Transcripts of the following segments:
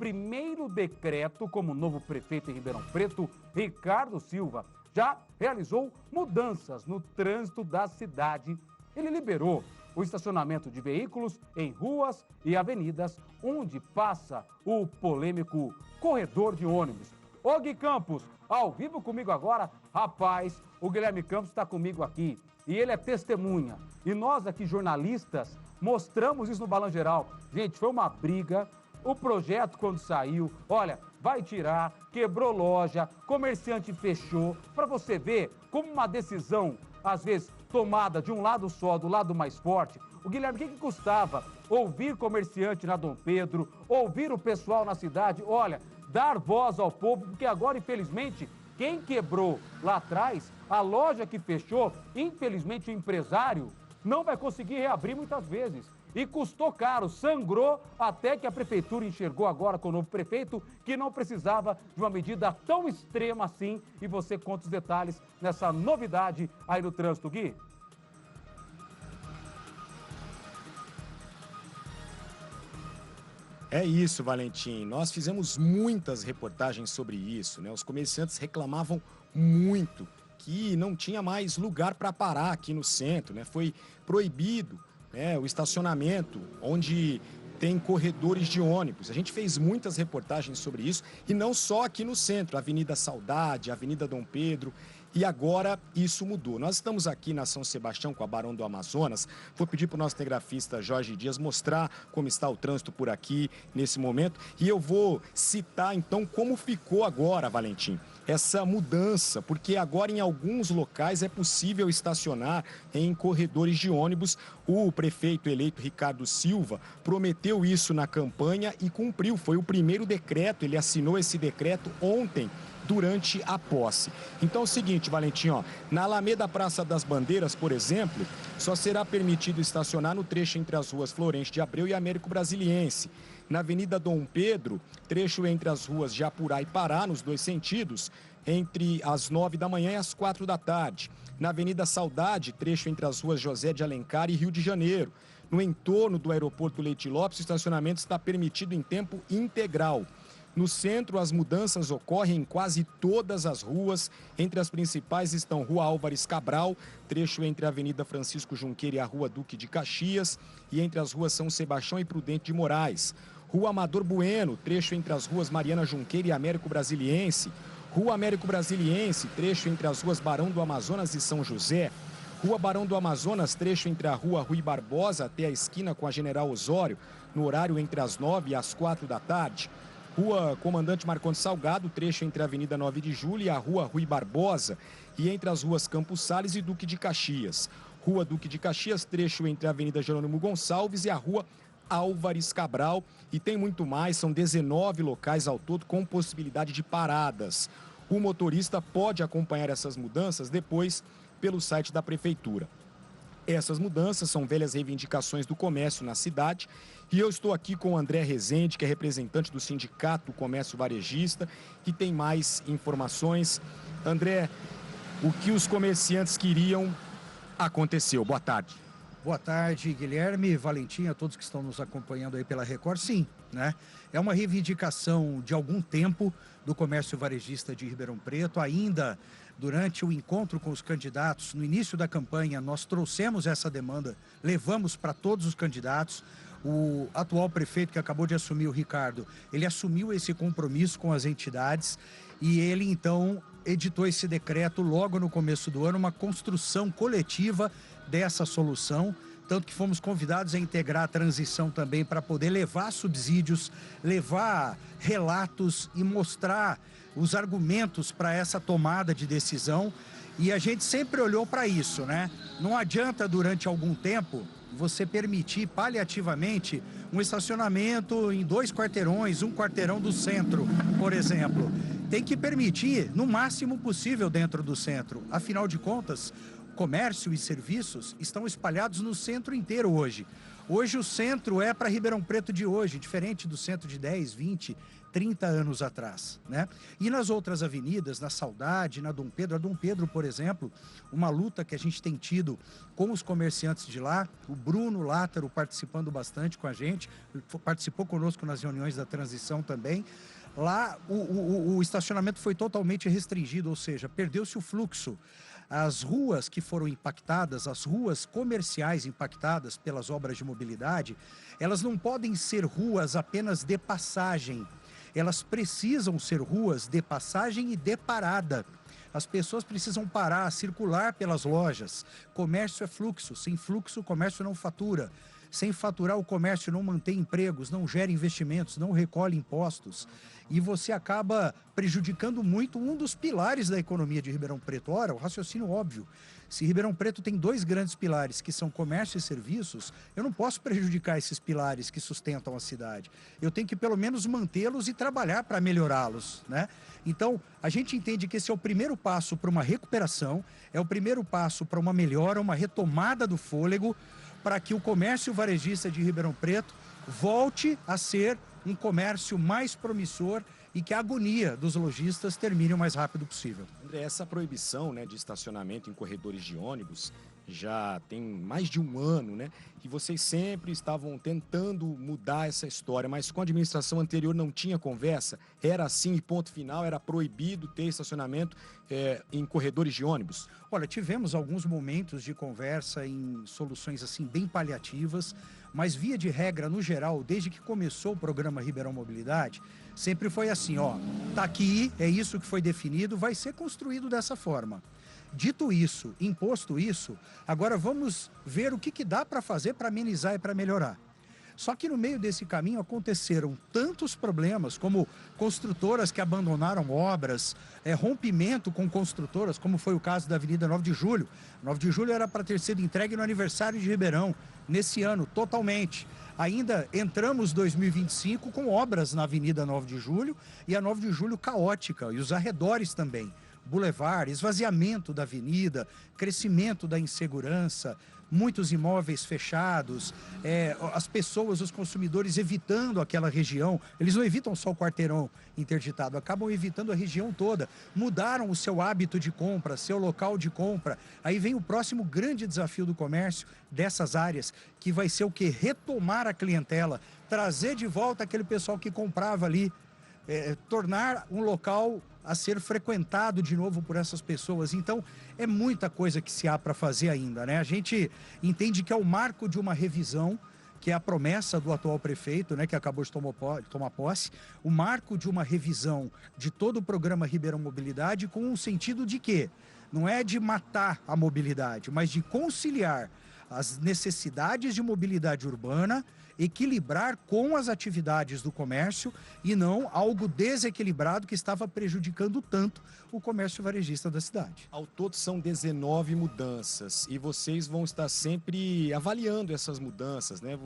primeiro decreto como novo prefeito em Ribeirão Preto, Ricardo Silva, já realizou mudanças no trânsito da cidade. Ele liberou o estacionamento de veículos em ruas e avenidas onde passa o polêmico corredor de ônibus. Ô Gui Campos, ao vivo comigo agora, rapaz, o Guilherme Campos está comigo aqui e ele é testemunha. E nós aqui, jornalistas, mostramos isso no Balanço Geral. Gente, foi uma briga, o projeto quando saiu, olha, vai tirar, quebrou loja, comerciante fechou, para você ver como uma decisão, às vezes, tomada de um lado só, do lado mais forte. O Guilherme, o que custava ouvir comerciante na Dom Pedro, ouvir o pessoal na cidade, olha, dar voz ao povo, porque agora, infelizmente, quem quebrou lá atrás, a loja que fechou, infelizmente o empresário não vai conseguir reabrir muitas vezes. E custou caro, sangrou, até que a prefeitura enxergou agora com o novo prefeito que não precisava de uma medida tão extrema assim. E você conta os detalhes nessa novidade aí no trânsito, Gui. É isso, Valentim. Nós fizemos muitas reportagens sobre isso, né? Os comerciantes reclamavam muito que não tinha mais lugar para parar aqui no centro, né? Foi proibido, né, o estacionamento onde tem corredores de ônibus. A gente fez muitas reportagens sobre isso e não só aqui no centro, Avenida Saudade, Avenida Dom Pedro. E agora isso mudou. Nós estamos aqui na São Sebastião com a Barão do Amazonas. Vou pedir para o nosso cinegrafista Jorge Dias mostrar como está o trânsito por aqui nesse momento. E eu vou citar então como ficou agora, Valentim, essa mudança, porque agora em alguns locais é possível estacionar em corredores de ônibus. O prefeito eleito Ricardo Silva prometeu isso na campanha e cumpriu. Foi o primeiro decreto, ele assinou esse decreto ontem, durante a posse. Então é o seguinte, Valentim, ó, na Alameda Praça das Bandeiras, por exemplo, só será permitido estacionar no trecho entre as ruas Florêncio de Abreu e Américo Brasiliense. Na Avenida Dom Pedro, trecho entre as ruas Japurá e Pará, nos dois sentidos, entre as 9 da manhã e as 4 da tarde. Na Avenida Saudade, trecho entre as ruas José de Alencar e Rio de Janeiro. No entorno do aeroporto Leite Lopes, o estacionamento está permitido em tempo integral. No centro, as mudanças ocorrem em quase todas as ruas. Entre as principais estão Rua Álvares Cabral, trecho entre a Avenida Francisco Junqueira e a Rua Duque de Caxias, e entre as ruas São Sebastião e Prudente de Moraes. Rua Amador Bueno, trecho entre as ruas Mariana Junqueira e Américo Brasiliense. Rua Américo Brasiliense, trecho entre as ruas Barão do Amazonas e São José. Rua Barão do Amazonas, trecho entre a Rua Rui Barbosa até a esquina com a General Osório, no horário entre as 9 e as 4 da tarde. Rua Comandante Marcondes Salgado, trecho entre a Avenida 9 de Julho e a Rua Rui Barbosa, e entre as ruas Campos Sales e Duque de Caxias. Rua Duque de Caxias, trecho entre a Avenida Jerônimo Gonçalves e a Rua Álvares Cabral. E tem muito mais, são 19 locais ao todo com possibilidade de paradas. O motorista pode acompanhar essas mudanças depois pelo site da Prefeitura. Essas mudanças são velhas reivindicações do comércio na cidade. E eu estou aqui com o André Rezende, que é representante do Sindicato do Comércio Varejista, que tem mais informações. André, o que os comerciantes queriam aconteceu. Boa tarde. Boa tarde, Guilherme, Valentim, a todos que estão nos acompanhando aí pela Record. Sim, né? É uma reivindicação de algum tempo do comércio varejista de Ribeirão Preto. Ainda durante o encontro com os candidatos, no início da campanha, nós trouxemos essa demanda, levamos para todos os candidatos. O atual prefeito que acabou de assumir, o Ricardo, ele assumiu esse compromisso com as entidades e ele então editou esse decreto logo no começo do ano, uma construção coletiva dessa solução, tanto que fomos convidados a integrar a transição também para poder levar subsídios, levar relatos e mostrar os argumentos para essa tomada de decisão. E a gente sempre olhou para isso, né? Não adianta durante algum tempo você permitir paliativamente um estacionamento em 2 quarteirões, 1 quarteirão do centro, por exemplo. Tem que permitir no máximo possível dentro do centro. Afinal de contas, comércio e serviços estão espalhados no centro inteiro hoje. Hoje o centro é para Ribeirão Preto de hoje, diferente do centro de 10, 20, 30 anos atrás, né? E nas outras avenidas, na Saudade, na Dom Pedro, a Dom Pedro, por exemplo, uma luta que a gente tem tido com os comerciantes de lá, o Bruno Látaro participando bastante com a gente, participou conosco nas reuniões da transição também. Lá o estacionamento foi totalmente restringido, ou seja, perdeu-se o fluxo. As ruas que foram impactadas, as ruas comerciais impactadas pelas obras de mobilidade, elas não podem ser ruas apenas de passagem. Elas precisam ser ruas de passagem e de parada. As pessoas precisam parar, circular pelas lojas. Comércio é fluxo, sem fluxo o comércio não fatura. Sem faturar, o comércio não mantém empregos, não gera investimentos, não recolhe impostos. E você acaba prejudicando muito um dos pilares da economia de Ribeirão Preto. Ora, o raciocínio óbvio. Se Ribeirão Preto tem dois grandes pilares, que são comércio e serviços, eu não posso prejudicar esses pilares que sustentam a cidade. Eu tenho que, pelo menos, mantê-los e trabalhar para melhorá-los, né? Então, a gente entende que esse é o primeiro passo para uma recuperação, é o primeiro passo para uma melhora, uma retomada do fôlego, para que o comércio varejista de Ribeirão Preto volte a ser um comércio mais promissor e que a agonia dos lojistas termine o mais rápido possível. André, essa proibição, né, de estacionamento em corredores de ônibus já tem mais de um ano, né? E vocês sempre estavam tentando mudar essa história, mas com a administração anterior não tinha conversa, era assim e ponto final, era proibido ter estacionamento em corredores de ônibus? Olha, tivemos alguns momentos de conversa em soluções assim bem paliativas, mas via de regra, no geral, desde que começou o programa Ribeirão Mobilidade, sempre foi assim, ó, tá aqui, é isso que foi definido, vai ser construído dessa forma. Dito isso, imposto isso, agora vamos ver o que dá para fazer para amenizar e para melhorar. Só que no meio desse caminho aconteceram tantos problemas, como construtoras que abandonaram obras, rompimento com construtoras, como foi o caso da Avenida 9 de Julho. 9 de Julho era para ter sido entregue no aniversário de Ribeirão, nesse ano, totalmente. Ainda entramos 2025 com obras na Avenida 9 de Julho e a 9 de Julho caótica, e os arredores também. Boulevard, esvaziamento da avenida, crescimento da insegurança, muitos imóveis fechados, as pessoas, os consumidores evitando aquela região. Eles não evitam só o quarteirão interditado, acabam evitando a região toda. Mudaram o seu hábito de compra, seu local de compra. Aí vem o próximo grande desafio do comércio dessas áreas, que vai ser o quê? Retomar a clientela, trazer de volta aquele pessoal que comprava ali, tornar um local a ser frequentado de novo por essas pessoas. Então, é muita coisa que se há para fazer ainda, né? A gente entende que é o marco de uma revisão, que é a promessa do atual prefeito, né, que acabou de tomar posse, o marco de uma revisão de todo o programa Ribeirão Mobilidade, com o sentido de que não é de matar a mobilidade, mas de conciliar as necessidades de mobilidade urbana, equilibrar com as atividades do comércio e não algo desequilibrado que estava prejudicando tanto o comércio varejista da cidade. Ao todo são 19 mudanças e vocês vão estar sempre avaliando essas mudanças, né?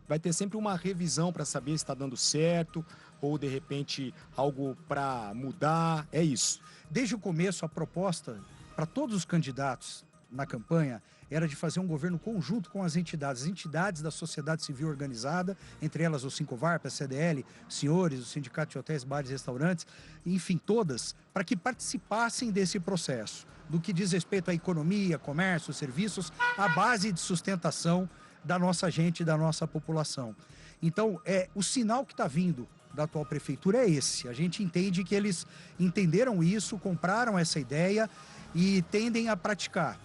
Vai ter sempre uma revisão para saber se está dando certo ou, de repente, algo para mudar, é isso? Desde o começo, a proposta para todos os candidatos na campanha era de fazer um governo conjunto com as entidades da sociedade civil organizada, entre elas o Sincovarp, a CDL, senhores, o Sindicato de Hotéis, Bares e Restaurantes, enfim, todas, para que participassem desse processo, do que diz respeito à economia, comércio, serviços, a base de sustentação da nossa gente, da nossa população. Então, o sinal que está vindo da atual prefeitura é esse. A gente entende que eles entenderam isso, compraram essa ideia e tendem a praticar.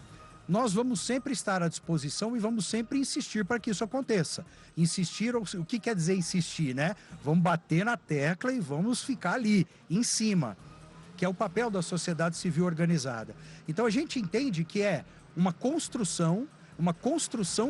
Nós vamos sempre estar à disposição e vamos sempre insistir para que isso aconteça. Insistir, o que quer dizer insistir, né? Vamos bater na tecla e vamos ficar ali, em cima, que é o papel da sociedade civil organizada. Então a gente entende que é uma construção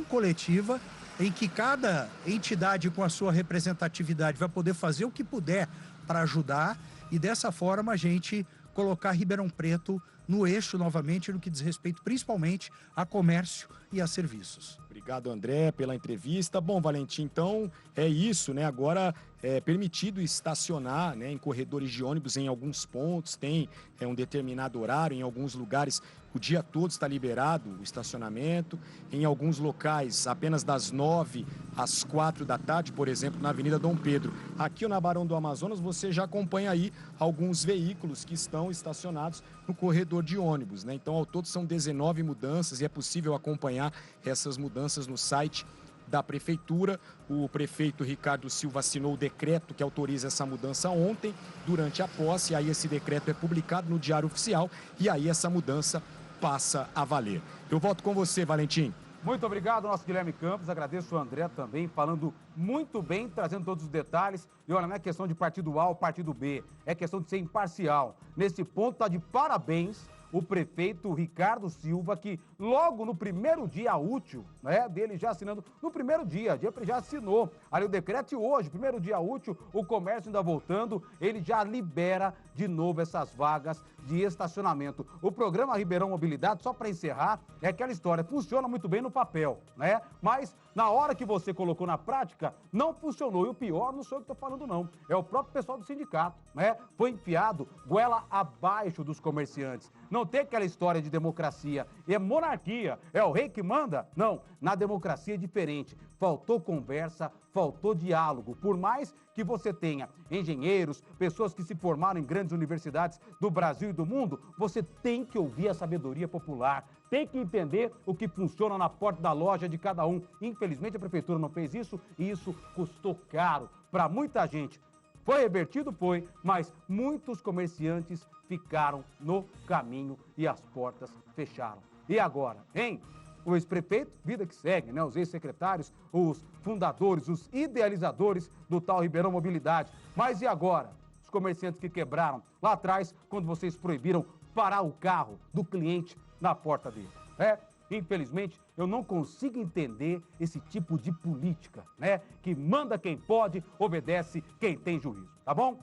coletiva em que cada entidade com a sua representatividade vai poder fazer o que puder para ajudar e dessa forma a gente colocar Ribeirão Preto no eixo novamente no que diz respeito principalmente a comércio e a serviços. Obrigado, André, pela entrevista. Bom, Valentim, então é isso, né? Agora é permitido estacionar, né, em corredores de ônibus em alguns pontos, tem um determinado horário, em alguns lugares o dia todo está liberado o estacionamento, em alguns locais apenas das 9 às 4 da tarde, por exemplo, na Avenida Dom Pedro. Aqui na Barão do Amazonas você já acompanha aí alguns veículos que estão estacionados no corredor de ônibus, né? Então, ao todo são 19 mudanças e é possível acompanhar essas mudanças no site da Prefeitura. O prefeito Ricardo Silva assinou o decreto que autoriza essa mudança ontem, durante a posse, aí esse decreto é publicado no Diário Oficial e aí essa mudança passa a valer. Eu volto com você, Valentim. Muito obrigado, nosso Guilherme Campos. Agradeço o André também, falando muito bem, trazendo todos os detalhes. E olha, não é questão de partido A ou partido B, é questão de ser imparcial. Nesse ponto, está de parabéns o prefeito Ricardo Silva, que logo no primeiro dia útil, né, dele já assinando, no primeiro dia, ele já assinou ali o decreto e hoje, primeiro dia útil, o comércio ainda voltando, ele já libera de novo essas vagas de estacionamento. O programa Ribeirão Mobilidade, só para encerrar, é aquela história, funciona muito bem no papel, né? Mas na hora que você colocou na prática, não funcionou. E o pior, não sou eu que estou falando não, é o próprio pessoal do sindicato, né? Foi enfiado goela abaixo dos comerciantes. Não tem aquela história de democracia, é monarquia, é o rei que manda? Não, na democracia é diferente. Faltou conversa, faltou diálogo. Por mais que você tenha engenheiros, pessoas que se formaram em grandes universidades do Brasil e do mundo, você tem que ouvir a sabedoria popular, tem que entender o que funciona na porta da loja de cada um. Infelizmente a prefeitura não fez isso e isso custou caro para muita gente. Foi revertido? Foi, mas muitos comerciantes ficaram no caminho e as portas fecharam. E agora, hein? O ex-prefeito, vida que segue, né? Os ex-secretários, os fundadores, os idealizadores do tal Ribeirão Mobilidade. Mas e agora? Os comerciantes que quebraram lá atrás, quando vocês proibiram parar o carro do cliente na porta dele, né? Infelizmente, eu não consigo entender esse tipo de política, né? Que manda quem pode, obedece quem tem juízo, tá bom?